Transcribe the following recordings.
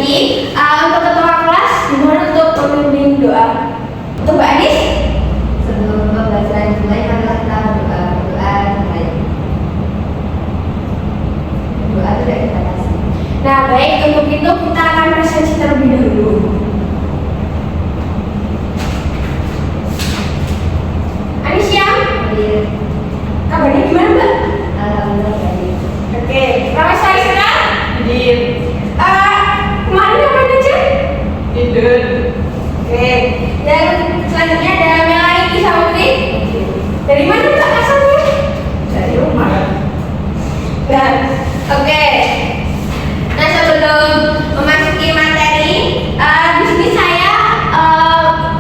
lagi. Untuk ketua kelas, dimohon untuk memimpin doa. Untuk Mbak Anis. Sebelum pembelajaran dimulai, marilah kita berdoa. Berdoa dimulai. Doa itu tidak dibatasi. Nah, baik, untuk itu kita akan presentasi terlebih dahulu. Anis siang? Hadir. Kabarnya gimana, Mbak? Alhamdulillah hadir. Oke, ramai sekali sekarang? Hadir. Kemarin ngapain aja? Tidur. Oke, dan selanjutnya ada Melani Samutri. Dari mana Mbak asalnya? Dari rumah. Dan oke. Nah, sebelum memasuki materi, di sini saya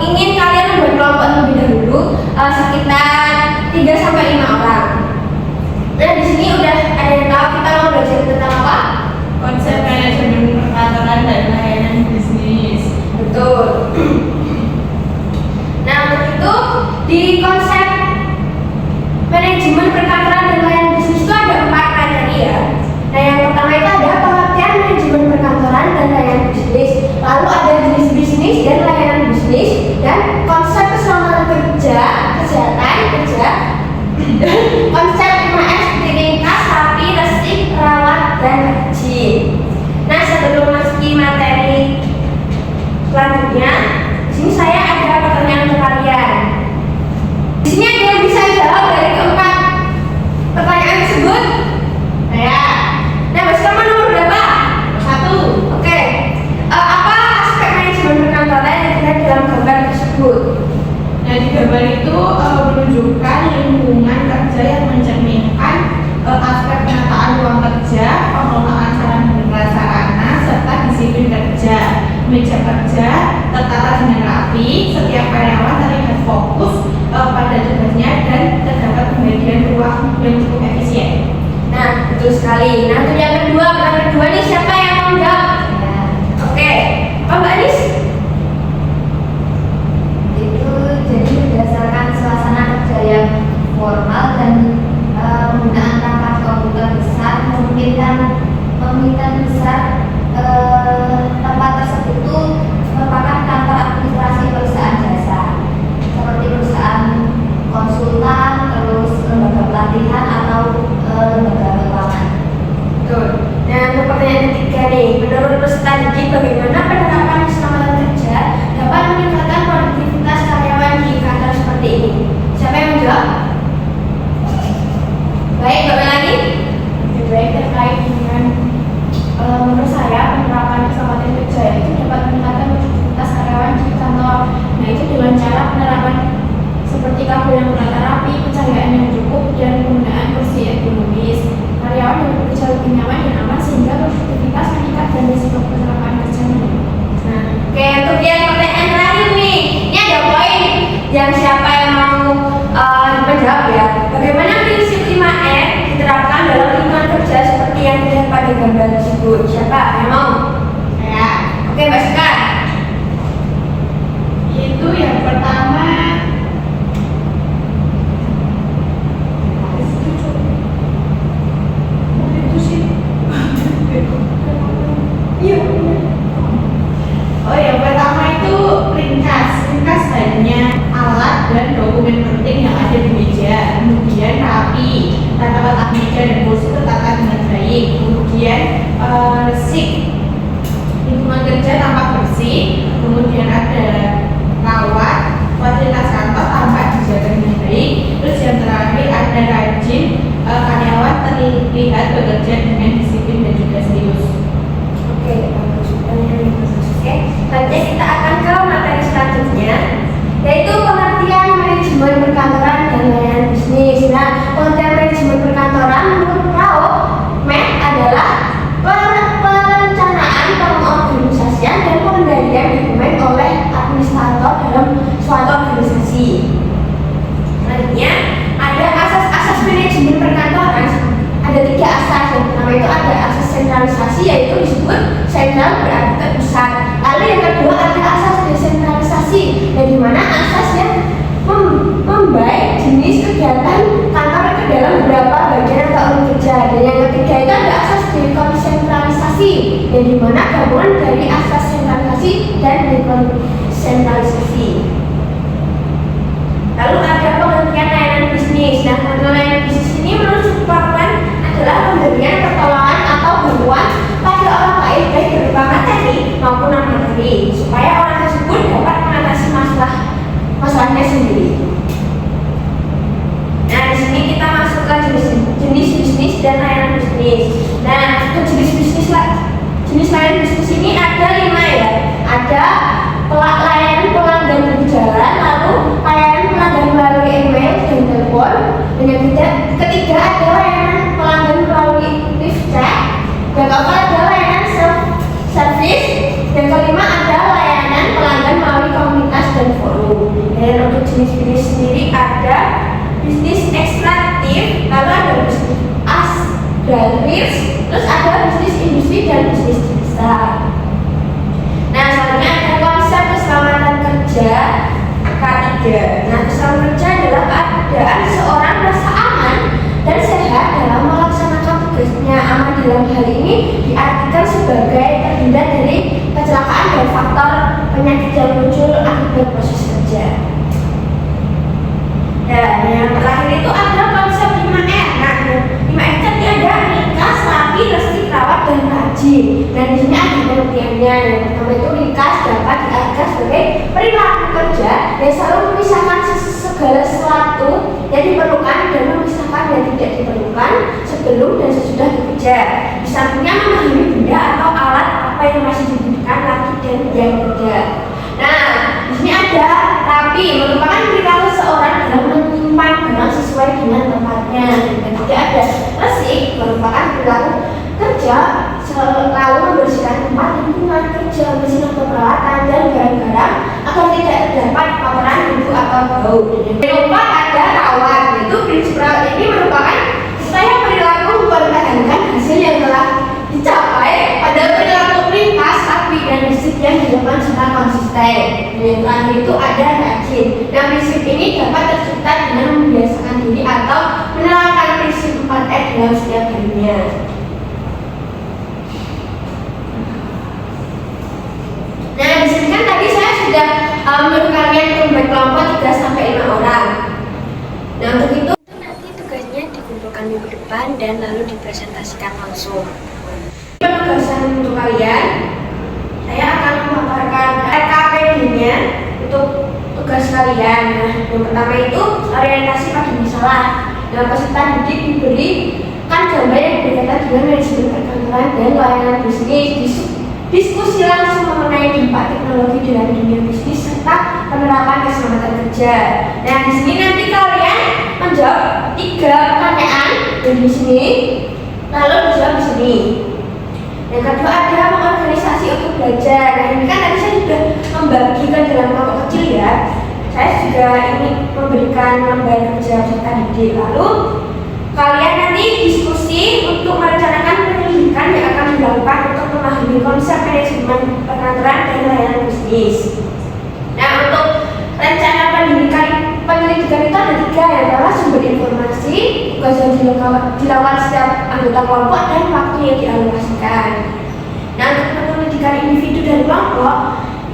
ingin kalian membuat kelompok terlebih dahulu sekitar 3 sampai 5 orang. Nah, di sini udah ada yang tahu kita mau belajar tentang apa? Konsep manajemen perkantoran dan layanan bisnis. Betul. Nah, untuk itu di konsep manajemen perkantoran dan layanan bisnis itu ada 4 materi ya. Nah, yang pertama itu ada pengertian manajemen perkantoran dan layanan bisnis. Lalu ada jenis bisnis dan layanan bisnis dan konsep keselamatan kerja, kesehatan kerja, konsep 5S seperti ringkas, rapi, resik, rawat, dan rajin. Nah, sebelum masuki materi selanjutnya, di sini saya ada pertanyaan untuk kalian. Di sini ada yang bisa jawab dari keempat pertanyaan tersebut? Ya. Nah, bersama nomor berapa? 1. Oke. Apa aspek manajemen perkantoran yang terlihat dalam gambar tersebut? Nah, di gambar itu menunjukkan lingkungan kerja yang mencerminkan aspek penataan ruang kerja, pengelolaan sarana dan prasarana, serta disiplin kerja. Meja kerja tertata dengan rapi, setiap karyawan terlihat fokus pada tugasnya dan terdapat pembagian ruang yang cukup efisien. Nah, betul sekali. Nah, untuk yang kedua, pertanyaan kedua nih, siapa yang mau jawab? Ya, Oke, Mbak Anis? itu jadi berdasarkan suasana kerja yang formal dan penggunaan perangkat komputer besar memungkinkan besar tempat tersebut itu merupakan kantor administrasi perusahaan jasa seperti perusahaan konsultan, terus lembaga pelatihan atau lembaga keuangan. Betul. Nah, untuk pertanyaan ketiga nih, menurut peserta didik bagaimana penerapan keselamatan kerja dapat meningkatkan produktivitas karyawan di kantor seperti ini? Siapa yang menjawab? Baik, Mbak Melani. Baik, terkait dengan menurut saya penerapan keselamatan kerja itu dapat meningkatkan produktivitas karyawan di kantor. Nah, itu dengan cara penerapan seperti kabel yang bertata rapi, pencahayaan yang cukup, dan penggunaan kursi ergonomis. Karyawan dapat bekerja lebih nyaman dan aman sehingga produktivitas meningkat dan risiko kecelakaan kerja menurun. Nah, oke, untuk yang pertanyaan terakhir nih, ini ada poin yang siapa yang mau menjawab ya. Bagaimana prinsip 5R diterapkan dalam lingkungan kerja seperti yang terlihat pada gambar tersebut? Siapa yang mau? Ya, Oke, Mbak Sekar. itu yang pertama yang pertama itu ringkas hanya alat dan dokumen penting yang ada di meja, kemudian rapi, tata letak meja dan kursi tertata dengan baik, kemudian resik, lingkungan kerja tampak bersih, kemudian ada rawat, fasilitas kantor tampak dijaga dengan baik, terus yang terakhir ada rajin, karyawan terlihat bekerja dengan disiplin dan juga serius. Oke, bagus. Pertanyaan yang bagus. Oke, selanjutnya kita akan ke materi selanjutnya, yaitu pengertian manajemen perkantoran dan layanan bisnis. Nah, pengertian manajemen perkantoran menurut PRAO MEP adalah perencanaan, pengorganisasian, dan pengendalian dokumen oleh administrator dalam suatu organisasi. Selanjutnya, ada asas-asas manajemen perkantoran. Ada 3 asas. Yang pertama itu ada asas sentralisasi, yaitu disebut sentral berarti terpusat. Lalu yang kedua ada asas desentralisasi, yang dimana asasnya membaik jenis kegiatan kantor ke dalam beberapa bagian atau unit kerja. Dan yang ketiga itu ada asas dekonsentralisasi, yang dimana gabungan dari asas jenis bisnis dan layanan bisnis. Nah, untuk jenis layanan bisnis ini ada 5 ya. Ada layanan pelanggan berjalan, lalu layanan pelanggan melalui email dan telepon, dan yang ketiga ada layanan pelanggan melalui live chat, yang keempat ada layanan self service, yang kelima ada layanan pelanggan melalui komunitas dan forum. Dan untuk jenis bisnis sendiri ada bisnis ekstraktif, lalu ada bisnis agraris, terus ada bisnis industri dan bisnis jasa. Nah, selanjutnya ada konsep keselamatan kerja K3. Nah, keselamatan kerja adalah keadaan seorang merasa aman dan sehat dalam melaksanakan tugasnya. Aman dalam hal ini diartikan sebagai terhindar dari kecelakaan dan faktor penyakit yang muncul akibat proses kerja. Dan yang terakhir itu ada konsep 5R. Nah, 5R tadi ada ringkas, rapi, resmi, rawat, dan rajin. Dan di sini ada pengertiannya. Yang pertama itu ringkas dapat diartikan sebagai perilaku kerja yang selalu memisahkan segala sesuatu yang diperlukan dan memisahkan yang tidak diperlukan sebelum dan sesudah bekerja. Di sampingnya memahami benda atau alat apa yang masih dibutuhkan lagi dan yang tidak. Nah, di sini ada rapi, merupakan perilaku seorang dalam menyimpan barang sesuai dengan tempatnya. Dan tidak ada resik, merupakan perilaku kerja selalu membersihkan tempat lingkungan kerja, mesin atau peralatan dan barang-barang agar tidak terdapat kotoran, debu atau bau. Dan lupa ada rawat, yaitu prinsip rawat ini merupakan supaya perilaku mempertahankan hasil yang telah dicapai pada perilaku ringkas, rapi, dan bersih yang dilakukan secara konsisten. Dan yang terakhir itu ada rajin. Nah, prinsip ini dapat tercipta dengan membiasakan diri atau menerapkan prinsip 4R dalam setiap harinya. Nah, di sini kan tadi saya sudah menyuruh kalian untuk membuat kelompok 3-5 orang. Nah, untuk itu nanti tugasnya dikumpulkan minggu depan dan lalu dipresentasikan langsung. Penugasan untuk kalian, saya akan memaparkan RKPD-nya untuk tugas kalian. Nah, yang pertama itu orientasi pada masalah. Nah, peserta didik diberikan gambar yang berkaitan dengan manajemen perkantoran dan layanan bisnis. Diskusi langsung mengenai dampak teknologi dalam dunia bisnis serta penerapan keselamatan kerja. Nah, di sini nanti kalian menjawab 3 pertanyaan dari sini, lalu dijawab di sini. Yang kedua ada mengorganisasi untuk belajar. Nah, ini kan tadi saya sudah membagikan dalam kelompok kecil ya. Saya juga ini memberikan lembar kerja peserta didik. Lalu kalian nanti diskusi untuk merencanakan penyelidikan yang akan dilakukan untuk memahami konsep manajemen perkantoran dan layanan bisnis. Nah, untuk rencana penyelidikan itu ada 3. Yang pertama sumber informasi, tugas yang dilakukan setiap anggota kelompok, dan waktu yang dialokasikan. Nah, untuk penyelidikan individu dan kelompok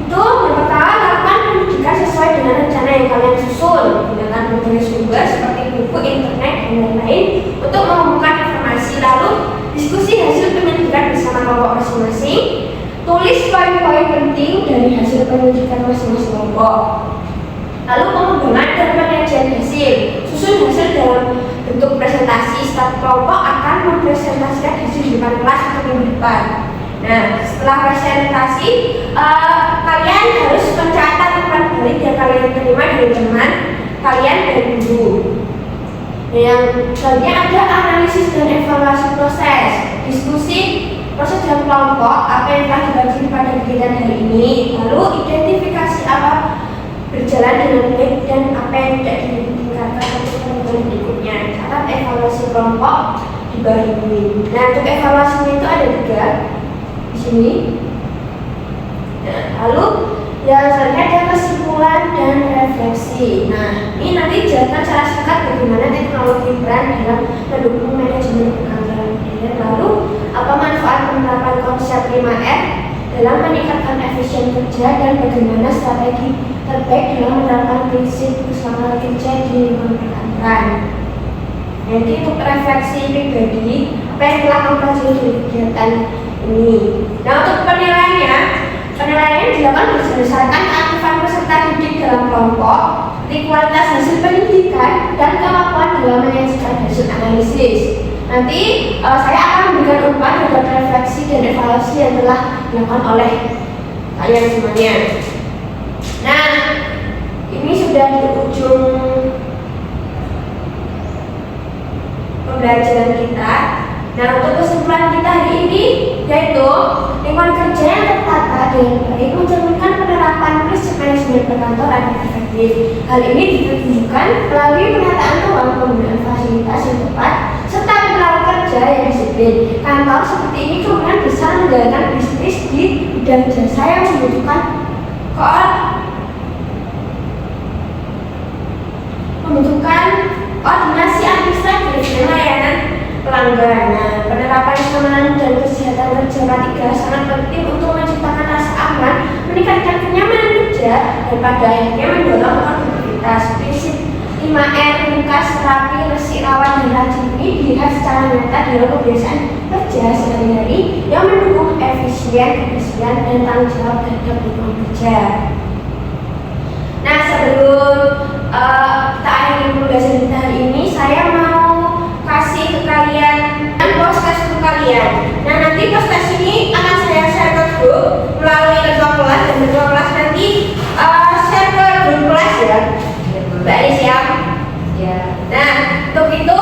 itu yang pertama lakukan penyelidikan sesuai dengan rencana yang kalian susun dengan berbagai sumber seperti buku, internet, dan lain-lain untuk mengumpulkan informasi. Lalu diskusi hasil penyelidikan bersama kelompok masing-masing. Tulis poin-poin penting dari hasil penyelidikan masing-masing kelompok. Lalu pengembangan dan penyajian hasil. Susun hasil dalam bentuk presentasi. Setiap kelompok akan mempresentasikan hasil di depan kelas atau minggu depan. Nah, setelah presentasi, kalian harus mencatat umpan balik yang kalian terima dari teman kalian dan guru. Yang selanjutnya ada analisis dan evaluasi proses. Diskusi proses dalam kelompok, apa yang telah dibagi pada kegiatan hari ini. Lalu identifikasi apa berjalan dengan baik dan apa yang tidak ditingkatkan untuk perubahan berikutnya. Catat evaluasi kelompok di bawah ini. Nah, untuk evaluasinya itu ada 3 di sini. Nah, lalu yang selanjutnya ada kesimpulan dan refleksi. Nah, ini nanti jelaskan secara singkat bagaimana teknologi peran dalam mendukung manajemen perkantoran. Lalu apa manfaat penerapan konsep 5R dalam meningkatkan efisien kerja dan bagaimana strategi terbaik dalam menerapkan prinsip keselamatan kerja di lingkungan perkantoran. Jadi untuk refleksi pribadi apa yang telah kamu pelajari dari kegiatan ini. Nah, untuk penilaiannya dilakukan berdasarkan keaktifan peserta peserta didik dalam kelompok, seperti kualitas hasil pendidikan, dan kemampuan dalam menyajikan hasil analisis. Nanti saya akan memberikan umpan terhadap refleksi dan evaluasi yang telah dilakukan oleh kalian semuanya. Nah, ini sudah di ujung pembelajaran kita. Nah, untuk kesimpulan kita hari ini yaitu lingkungan kerja yang tertata dengan baik mencerminkan penerapan prinsip manajemen perkantoran yang efektif. Hal ini ditunjukkan melalui penataan ruang, penggunaan fasilitas yang tepat, serta perilaku kerja yang disiplin. Kantor seperti ini kemudian bisa menjalankan bisnis di bidang jasa yang membutuhkan koordinasi administratif dan layanan pelanggan. Nah, penerapan keamanan dan kesehatan kerja K3 sangat penting untuk menciptakan rasa aman, meningkatkan kenyamanan kerja, dan pada akhirnya mendorong produktivitas. Prinsip 5R, ringkas, rapi, resik, rawat, dan rajin ini dilihat secara nyata dalam kebiasaan kerja sehari-hari yang mendukung efisien, kebersihan, dan tanggung jawab terhadap lingkungan kerja. Nah, sebelum kita akhiri pembelajaran kita hari ini, saya mau kasih ke kalian post-test untuk kalian. Nah, nanti post-test ini akan saya share ke grup melalui ketua kelas, dan ketua kelas nanti share ke grup kelas ya. Mbak Nis ya. Ya. Nah, untuk itu